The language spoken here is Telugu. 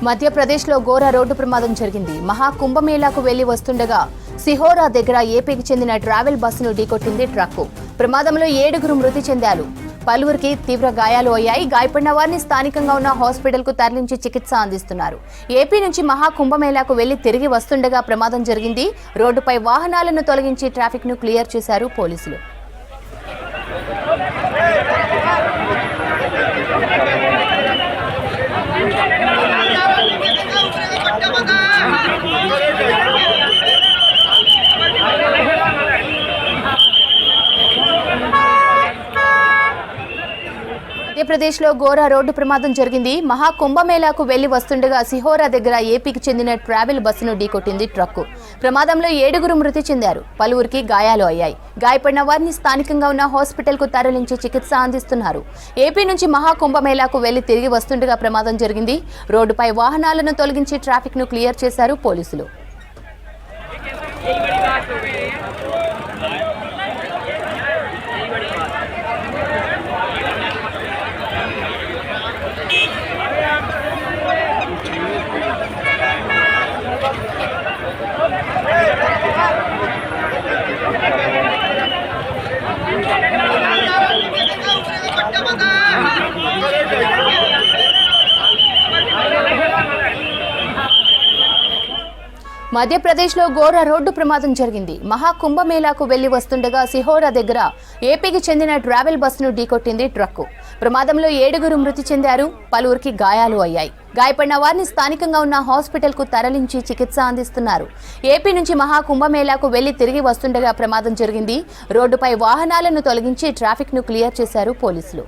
మధ్యప్రదేశ్లో ఘోర రోడ్డు ప్రమాదం జరిగింది. మహా కుంభమేళాకు వెళ్లి వస్తుండగా సిహోరా దగ్గర ఏపీకి చెందిన ట్రావెల్ బస్సును ఢీకొట్టింది ట్రక్కు. ప్రమాదంలో 7గురు మృతి చెందారు. పలువురికి తీవ్ర గాయాలు అయ్యాయి. గాయపడిన వారిని స్థానికంగా ఉన్న హాస్పిటల్కు తరలించి చికిత్స అందిస్తున్నారు. ఏపీ నుంచి మహా కుంభమేళాకు వెళ్లి తిరిగి వస్తుండగా ప్రమాదం జరిగింది. రోడ్డుపై వాహనాలను తొలగించి ట్రాఫిక్ ను క్లియర్ చేశారు పోలీసులు. మధ్యప్రదేశ్లో ఘోర రోడ్డు ప్రమాదం జరిగింది. మహా కుంభమేళాకు వెళ్లి వస్తుండగా సిహోరా దగ్గర ఏపీకి చెందిన ట్రావెల్ బస్సును ఢీకొట్టింది ట్రక్కు. ప్రమాదంలో 7గురు మృతి చెందారు. పలువురికి గాయాలు అయ్యాయి. గాయపడిన వారిని స్థానికంగా ఉన్న హాస్పిటల్కు తరలించి చికిత్స అందిస్తున్నారు. ఏపీ నుంచి మహా కుంభమేళాకు వెళ్లి తిరిగి వస్తుండగా ప్రమాదం జరిగింది. రోడ్డుపై వాహనాలను తొలగించి ట్రాఫిక్ ను క్లియర్ చేశారు పోలీసులు. మధ్యప్రదేశ్లో ఘోర రోడ్డు ప్రమాదం జరిగింది. మహా కుంభమేళాకు వెళ్లి వస్తుండగా సిహోరా దగ్గర ఏపీకి చెందిన ట్రావెల్ బస్సును ఢీకొట్టింది ట్రక్కు. ప్రమాదంలో 7గురు మృతి చెందారు. పలువురికి గాయాలు అయ్యాయి. గాయపడిన వారిని స్థానికంగా ఉన్న హాస్పిటల్కు తరలించి చికిత్స అందిస్తున్నారు. ఏపీ నుంచి మహా కుంభమేళాకు వెళ్లి తిరిగి వస్తుండగా ప్రమాదం జరిగింది. రోడ్డుపై వాహనాలను తొలగించి ట్రాఫిక్ ను క్లియర్ చేశారు పోలీసులు.